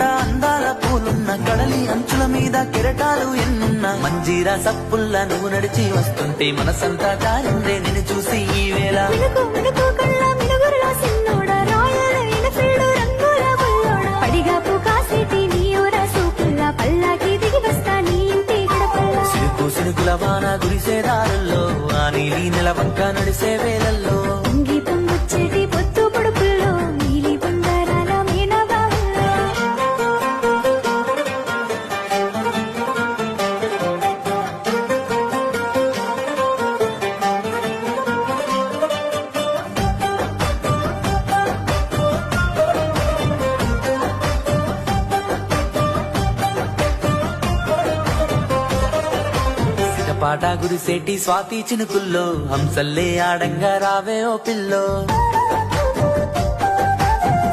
నిండా అందాల పూలున్న కడలి అంచుల మీద కెరటాలు ఎన్నున్న మంజీరా సప్పుల్ల నువ్వు నడిచి వస్తుంటే మనసంతా కారిందే నిన్ను చూసి ఈ వేళ సినుకుల వాన గురిసే దారుల్లో ఆ నీలి నెలవంక నడిసే వేళల్లో పొంగొచ్చేటి పొత్తు పొడుపుల్లో నీలి బంగారాల మీనబావుల్లో పాట గురిసేటి స్వాతి చినుకుల్లో హంసల్లే ఆడంగా రావే ఓ పిల్లో